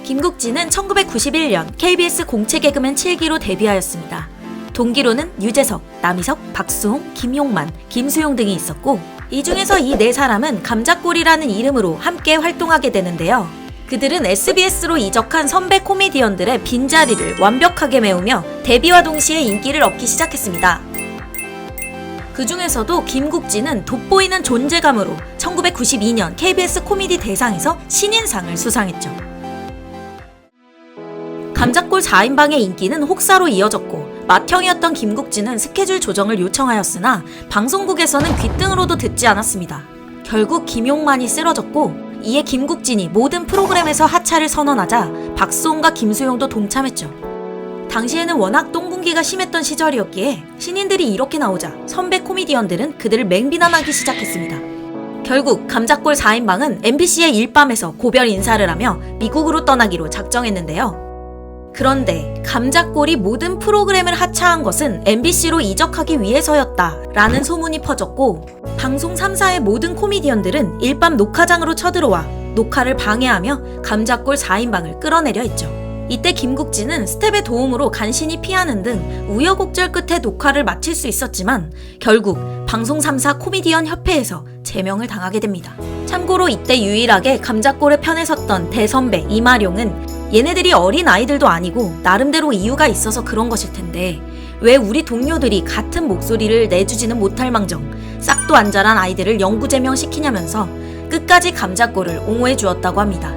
김국진은 1991년 KBS 공채 개그맨 7기로 데뷔하였습니다. 동기로는 유재석, 남희석, 박수홍, 김용만, 김수용 등이 있었고 이 중에서 이 네 사람은 감자골이라는 이름으로 함께 활동하게 되는데요. 그들은 SBS로 이적한 선배 코미디언들의 빈자리를 완벽하게 메우며 데뷔와 동시에 인기를 얻기 시작했습니다. 그 중에서도 김국진은 돋보이는 존재감으로 1992년 KBS 코미디 대상에서 신인상을 수상했죠. 감자골 4인방의 인기는 혹사로 이어졌고 맏형이었던 김국진은 스케줄 조정을 요청하였으나 방송국에서는 귓등으로도 듣지 않았습니다. 결국 김용만이 쓰러졌고 이에 김국진이 모든 프로그램에서 하차를 선언하자 박수홍과 김수용도 동참했죠. 당시에는 워낙 똥군기가 심했던 시절이었기에 신인들이 이렇게 나오자 선배 코미디언들은 그들을 맹비난하기 시작했습니다. 결국 감자골 4인방은 MBC의 일밤에서 고별 인사를 하며 미국으로 떠나기로 작정했는데요. 그런데 감자골이 모든 프로그램을 하차한 것은 MBC로 이적하기 위해서였다라는 소문이 퍼졌고 방송 3사의 모든 코미디언들은 일밤 녹화장으로 쳐들어와 녹화를 방해하며 감자골 4인방을 끌어내려 했죠. 이때 김국진은 스텝의 도움으로 간신히 피하는 등 우여곡절 끝에 녹화를 마칠 수 있었지만 결국 방송 3사 코미디언 협회에서 제명을 당하게 됩니다. 참고로 이때 유일하게 감자골의 편에 섰던 대선배 이마룡은 얘네들이 어린 아이들도 아니고 나름대로 이유가 있어서 그런 것일 텐데 왜 우리 동료들이 같은 목소리를 내주지는 못할 망정 싹도 안 자란 아이들을 영구 제명시키냐면서 끝까지 감자골을 옹호해 주었다고 합니다.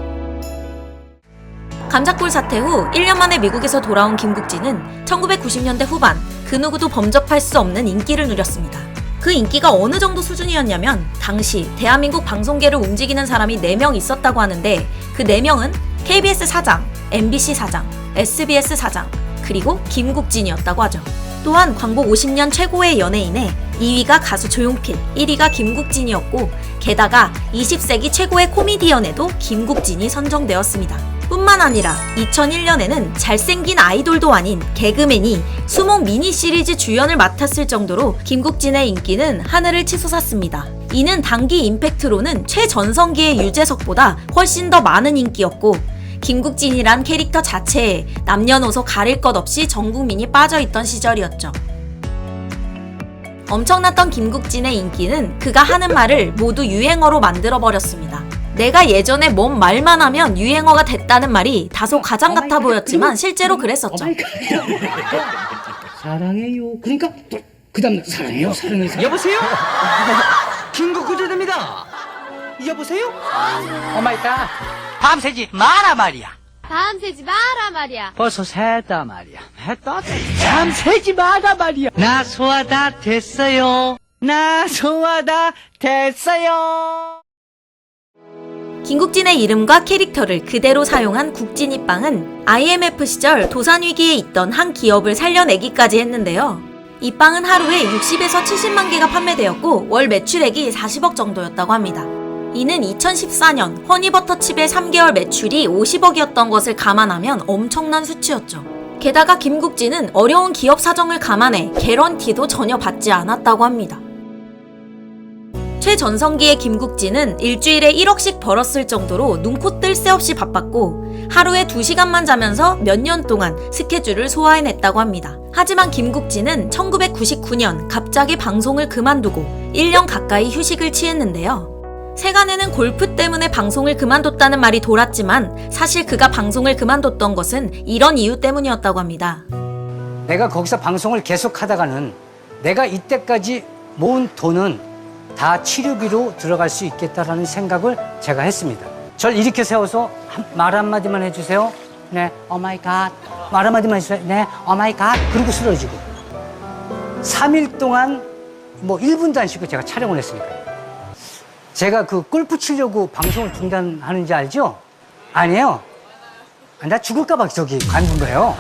감자골 사태 후 1년 만에 미국에서 돌아온 김국진은 1990년대 후반 그 누구도 범접할 수 없는 인기를 누렸습니다. 그 인기가 어느 정도 수준이었냐면 당시 대한민국 방송계를 움직이는 사람이 4명 있었다고 하는데 그 4명은 KBS 사장, MBC 사장, SBS 사장, 그리고 김국진이었다고 하죠. 또한 광복 50년 최고의 연예인에 2위가 가수 조용필, 1위가 김국진이었고 게다가 20세기 최고의 코미디언에도 김국진이 선정되었습니다. 뿐만 아니라 2001년에는 잘생긴 아이돌도 아닌 개그맨이 수목 미니 시리즈 주연을 맡았을 정도로 김국진의 인기는 하늘을 치솟았습니다. 이는 단기 임팩트로는 최전성기의 유재석보다 훨씬 더 많은 인기였고 김국진이란 캐릭터 자체에 남녀노소 가릴 것 없이 전 국민이 빠져있던 시절이었죠. 엄청났던 김국진의 인기는 그가 하는 말을 모두 유행어로 만들어버렸습니다. 내가 예전에 뭔 말만 하면 유행어가 됐다는 말이 다소 가장 같아 보였지만 실제로 그랬었죠. 사랑해요. 그러니까 그 다음 사랑해요. 사랑해요. 여보세요? 김국진입니다. 여보세요? 오마이갓. 밤새지 마라 말이야. 밤새지 마라 말이야. 벌써 새다 말이야. 해 떴다. 밤새지 마라 말이야. 나 소화 다 됐어요. 나 소화 다 됐어요. 김국진의 이름과 캐릭터를 그대로 사용한 국진이빵은 IMF 시절 도산위기에 있던 한 기업을 살려내기까지 했는데요. 이 빵은 하루에 60에서 70만 개가 판매되었고 월 매출액이 40억 정도였다고 합니다. 이는 2014년 허니버터칩의 3개월 매출이 50억이었던 것을 감안하면 엄청난 수치였죠. 게다가 김국진은 어려운 기업 사정을 감안해 개런티도 전혀 받지 않았다고 합니다. 최전성기의 김국진은 일주일에 1억씩 벌었을 정도로 눈코 뜰 새 없이 바빴고 하루에 2시간만 자면서 몇 년 동안 스케줄을 소화해냈다고 합니다. 하지만 김국진은 1999년 갑자기 방송을 그만두고 1년 가까이 휴식을 취했는데요. 세간에는 골프 때문에 방송을 그만뒀다는 말이 돌았지만 사실 그가 방송을 그만뒀던 것은 이런 이유 때문이었다고 합니다. 내가 거기서 방송을 계속 하다가는 내가 이때까지 모은 돈은 다 치료비로 들어갈 수 있겠다라는 생각을 제가 했습니다. 절 이렇게 세워서 말 한마디만 해주세요. 네, 오마이갓. 말 한마디만 해주세요. 네, 오마이갓. 그리고 쓰러지고. 3일 동안 뭐 1분도 안 쉬고 제가 촬영을 했으니까요. 제가 그 골프 치려고 방송을 중단하는지 알죠? 아니에요. 나 죽을까봐 저기 관둔 거예요.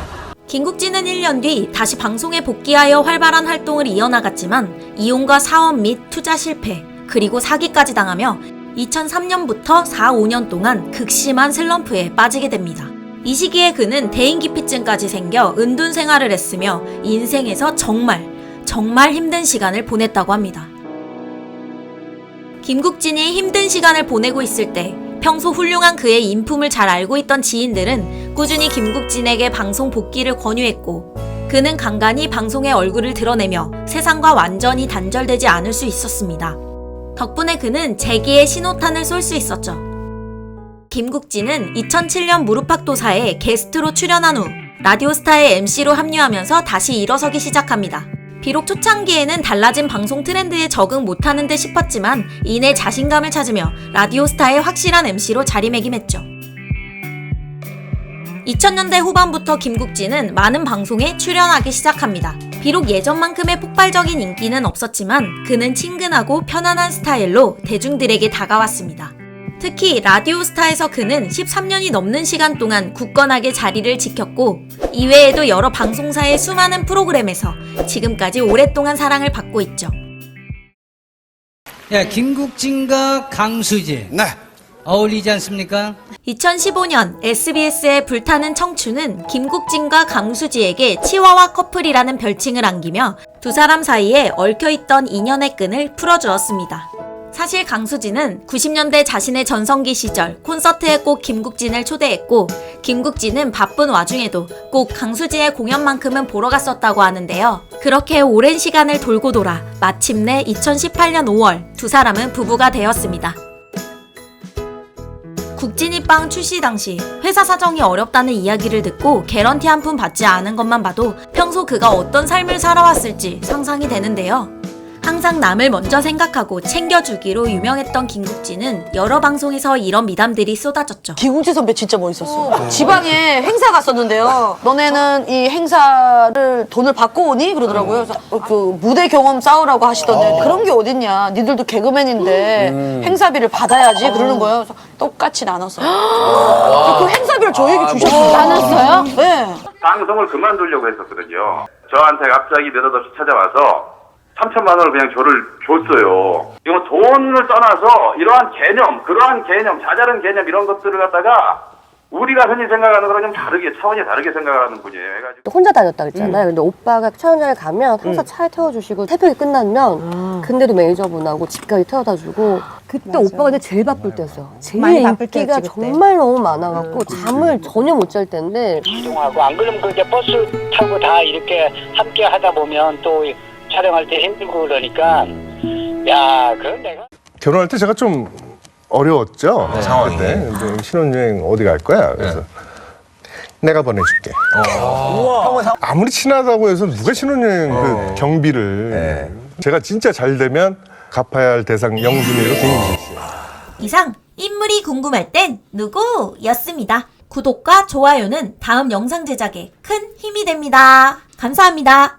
김국진은 1년 뒤 다시 방송에 복귀하여 활발한 활동을 이어나갔지만 이혼과 사업 및 투자 실패, 그리고 사기까지 당하며 2003년부터 4, 5년 동안 극심한 슬럼프에 빠지게 됩니다. 이 시기에 그는 대인기피증까지 생겨 은둔 생활을 했으며 인생에서 정말 힘든 시간을 보냈다고 합니다. 김국진이 힘든 시간을 보내고 있을 때 평소 훌륭한 그의 인품을 잘 알고 있던 지인들은 꾸준히 김국진에게 방송 복귀를 권유했고, 그는 간간히 방송에 얼굴을 드러내며 세상과 완전히 단절되지 않을 수 있었습니다. 덕분에 그는 재기의 신호탄을 쏠 수 있었죠. 김국진은 2007년 무릎팍도사에 게스트로 출연한 후 라디오스타의 MC로 합류하면서 다시 일어서기 시작합니다. 비록 초창기에는 달라진 방송 트렌드에 적응 못하는 듯 싶었지만 이내 자신감을 찾으며 라디오스타의 확실한 MC로 자리매김했죠. 2000년대 후반부터 김국진은 많은 방송에 출연하기 시작합니다. 비록 예전만큼의 폭발적인 인기는 없었지만 그는 친근하고 편안한 스타일로 대중들에게 다가왔습니다. 특히 라디오스타에서 그는 13년이 넘는 시간 동안 굳건하게 자리를 지켰고, 이외에도 여러 방송사의 수많은 프로그램에서 지금까지 오랫동안 사랑을 받고 있죠. 야, 김국진과 강수지. 네. 어울리지 않습니까? 2015년 SBS의 불타는 청춘은 김국진과 강수지에게 치와와 커플이라는 별칭을 안기며 두 사람 사이에 얽혀있던 인연의 끈을 풀어주었습니다. 사실 강수지는 90년대 자신의 전성기 시절 콘서트에 꼭 김국진을 초대했고, 김국진은 바쁜 와중에도 꼭 강수지의 공연만큼은 보러 갔었다고 하는데요. 그렇게 오랜 시간을 돌고 돌아 마침내 2018년 5월 두 사람은 부부가 되었습니다. 국진이 빵 출시 당시 회사 사정이 어렵다는 이야기를 듣고 개런티 한 푼 받지 않은 것만 봐도 평소 그가 어떤 삶을 살아왔을지 상상이 되는데요. 항상 남을 먼저 생각하고 챙겨주기로 유명했던 김국진은 여러 방송에서 이런 미담들이 쏟아졌죠. 김국진 선배 진짜 멋있었어. 지방에 행사 갔었는데요. 너네는 이 행사를 돈을 받고 오니? 그러더라고요. 그래서 그 무대 경험 쌓으라고 하시던데 그런 게 어딨냐. 니들도 개그맨인데 행사비를 받아야지 그러는 거예요. 그래서 똑같이 나눴어요. 그 행사비를 저에게 주셨어요. 나눴어요? 네. 방송을 그만두려고 했었거든요. 저한테 갑자기 느닷없이 찾아와서 3천만 원을 그냥 저를 줬어요. 이거 돈을 떠나서 이러한 개념, 그러한 개념, 자잘한 개념 이런 것들을 갖다가 우리가 흔히 생각하는 거랑 좀 다르게, 차원이 다르게 생각하는 분이에요. 해가지고. 혼자 다녔다 그랬잖아요. 근데 오빠가 촬영장에 가면 항상 차에 태워주시고 새벽에 끝나면 근데도 매니저분하고 집까지 태워다주고 그때 오빠가 근데 제일 바쁠 때였어요. 제일 많이 바쁠 인기가 때였지, 그때. 정말 너무 많아갖고 잠을 전혀 못 잘 때인데 이동하고 안 그러면 그 이제 버스 타고 다 이렇게 함께 하다 보면 또 촬영할 때 힘들고 그러니까 야 그건 내가 결혼할 때 제가 좀 어려웠죠. 상황 때. 근데 신혼여행 어디 갈 거야? 그래서 내가 보내줄게. 아무리 친하다고 해서 누가 신혼여행 그 경비를. 제가 진짜 잘 되면 갚아야 할 대상 영순위로 김국진 씨. 이상 인물이 궁금할 땐 누구였습니다. 구독과 좋아요는 다음 영상 제작에 큰 힘이 됩니다. 감사합니다.